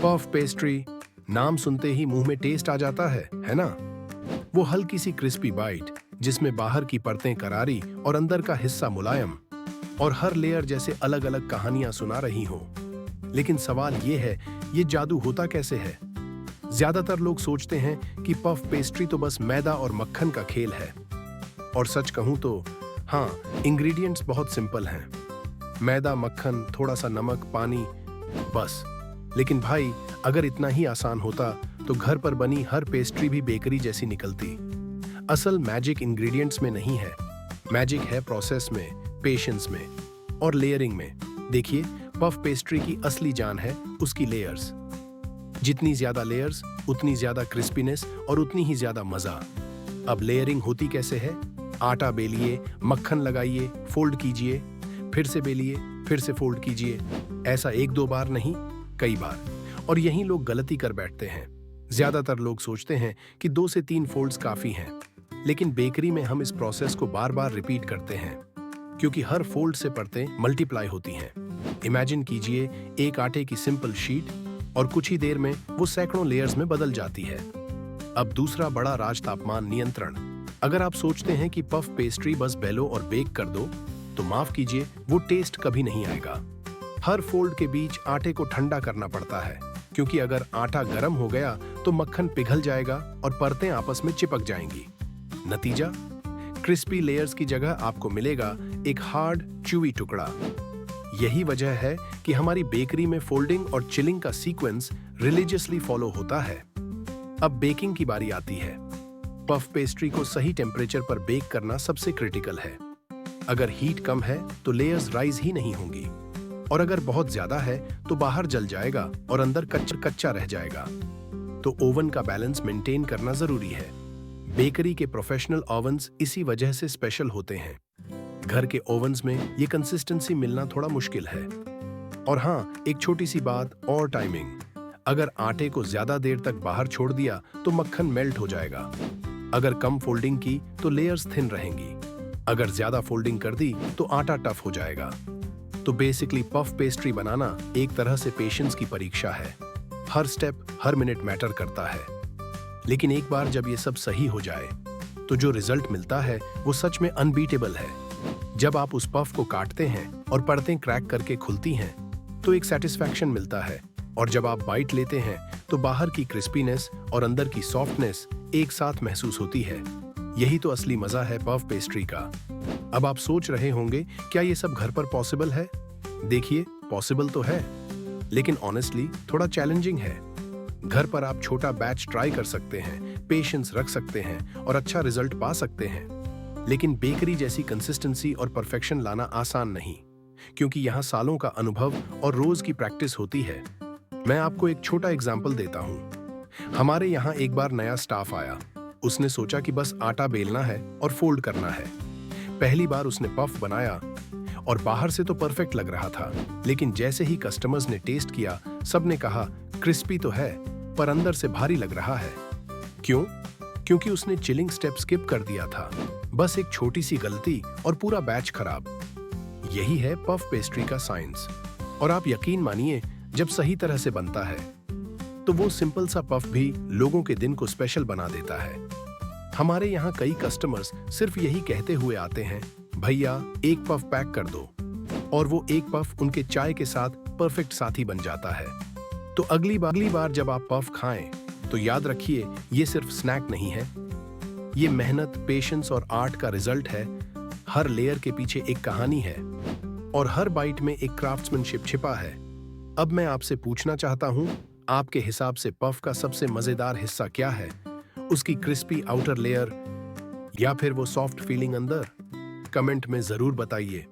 Puff pastry, नाम सुनते ही मुंह में टेस्ट आ जाता है ना? वो हल्की सी क्रिस्पी बाइट जिसमें बाहर की परतें करारी और अंदर का हिस्सा मुलायम, और हर लेयर जैसे अलग अलग कहानियां सुना रही हो। लेकिन सवाल ये है, ये जादू होता कैसे है? ज्यादातर लोग सोचते हैं कि पफ पेस्ट्री तो बस मैदा और मक्खन का खेल है। और सच कहूं तो हाँ, इंग्रेडिएंट्स बहुत सिंपल हैं। मैदा, मक्खन, थोड़ा सा नमक, पानी, बस। लेकिन भाई, अगर इतना ही आसान होता तो घर पर बनी हर पेस्ट्री भी बेकरी जैसी निकलती। असल मैजिक इंग्रेडिएंट्स में नहीं है, मैजिक है प्रोसेस में, पेशेंस में और लेयरिंग में। देखिए, पफ पेस्ट्री की असली जान है उसकी लेयर्स। जितनी ज्यादा लेयर्स, उतनी ज्यादा क्रिस्पीनेस और उतनी ही ज्यादा मजा। अब लेयरिंग होती कैसे है? आटा बेलिए, मक्खन लगाइए, फोल्ड कीजिए, फिर से बेलिए, फिर से फोल्ड कीजिए। ऐसा एक दो बार नहीं, कई बार। और यही लोग गलती कर बैठते हैं। ज्यादातर लोग सोचते हैं कि 2 से 3 फोल्ड्स काफी हैं, लेकिन बेकरी में हम इस प्रोसेस को बार बार रिपीट करते हैं, क्योंकि हर फोल्ड से परतें मल्टीप्लाई होती हैं। इमेजिन कीजिए एक आटे की सिंपल शीट, और कुछ ही देर में वो सैकड़ों लेयर्स में बदल जाती है। अब दूसरा बड़ा राज, तापमान नियंत्रण। अगर आप सोचते हैं कि पफ पेस्ट्री बस बेलो और बेक कर दो, तो माफ कीजिए, वो टेस्ट कभी नहीं आएगा। हर फोल्ड के बीच आटे को ठंडा करना पड़ता है, क्योंकि अगर आटा गर्म हो गया तो मक्खन पिघल जाएगा और परतें आपस में चिपक जाएंगी। नतीजा, क्रिस्पी लेयर्स की जगह आपको मिलेगा एक हार्ड च्यूवी टुकड़ा। यही वजह है कि हमारी बेकरी में फोल्डिंग और चिलिंग का सीक्वेंस रिलीजियसली फॉलो होता है। अब बेकिंग की बारी आती है। पफ पेस्ट्री को सही टेम्परेचर पर बेक करना सबसे क्रिटिकल है। अगर हीट कम है तो लेयर्स राइज ही नहीं होंगी, और अगर बहुत ज्यादा है तो बाहर जल जाएगा और अंदर कच्चा रह जाएगा। तो ओवन का बैलेंस मेंटेन करना जरूरी है। बेकरी के प्रोफेशनल ओवन्स इसी वजह से स्पेशल होते हैं। घर के ओवन्स में ये कंसिस्टेंसी मिलना थोड़ा मुश्किल है। और हाँ, एक छोटी सी बात और, टाइमिंग। अगर आटे को ज्यादा देर तक बाहर छोड़ दिया तो मक्खन मेल्ट हो जाएगा। अगर कम फोल्डिंग की तो लेयर्स थिन रहेंगी। अगर ज्यादा फोल्डिंग कर दी तो आटा टफ हो जाएगा। तो बेसिकली पफ पेस्ट्री बनाना एक तरह से पेशेंस की परीक्षा है। हर स्टेप, हर मिनट मैटर करता है। लेकिन एक बार जब ये सब सही हो जाए तो जो रिजल्ट मिलता है वो सच में अनबीटेबल है। जब आप उस पफ को काटते हैं और परतें क्रैक करके खुलती हैं तो एक सेटिस्फैक्शन मिलता है, और जब आप बाइट लेते हैं तो बाहर की क्रिस्पीनेस और अंदर की सॉफ्टनेस एक साथ महसूस होती है। यही तो असली मजा है पफ पेस्ट्री का। अब आप सोच रहे होंगे, क्या ये सब घर पर पॉसिबल है? देखिए, पॉसिबल तो है, लेकिन ऑनेस्टली थोड़ा चैलेंजिंग है। घर पर आप छोटा बैच ट्राई कर सकते हैं, पेशेंस रख सकते हैं और अच्छा रिजल्ट पा सकते हैं। लेकिन बेकरी जैसी कंसिस्टेंसी और परफेक्शन लाना आसान नहीं, क्योंकि यहाँ सालों का अनुभव और रोज की प्रैक्टिस होती है। मैं आपको एक छोटा एग्जाम्पल देता हूँ। हमारे यहाँ एक बार नया स्टाफ आया। उसने सोचा कि बस आटा बेलना है और फोल्ड करना है। पहली बार उसने पफ बनाया और बाहर से तो परफेक्ट लग रहा था, लेकिन जैसे ही कस्टमर्स ने टेस्ट किया, सबने कहा क्रिस्पी तो है पर अंदर से भारी लग रहा है। क्यों? क्योंकि उसने चिलिंग स्टेप स्किप कर दिया था। बस एक छोटी सी गलती और पूरा बैच खराब। यही है पफ पेस्ट्री का साइंस। और आप यकीन मानिए, जब सही तरह से बनता है तो वो सिंपल सा पफ भी लोगों के दिन को स्पेशल बना देता है। हमारे यहाँ कई कस्टमर्स सिर्फ यही कहते हुए आते हैं, भैया एक पफ पैक कर दो, और वो एक पफ उनके चाय के साथ परफेक्ट साथी बन जाता है। तो अगली बार जब आप पफ खाएं तो याद रखिए, ये सिर्फ स्नैक नहीं है। ये मेहनत, पेशेंस और आर्ट का रिजल्ट है। हर लेयर के पीछे एक कहानी है और हर बाइट में एक क्राफ्ट्समैनशिप छिपा है। अब मैं आपसे पूछना चाहता हूं, आपके हिसाब से पफ का सबसे मजेदार हिस्सा क्या है? उसकी क्रिस्पी आउटर लेयर या फिर वो सॉफ्ट फीलिंग अंदर? कमेंट में जरूर बताइए।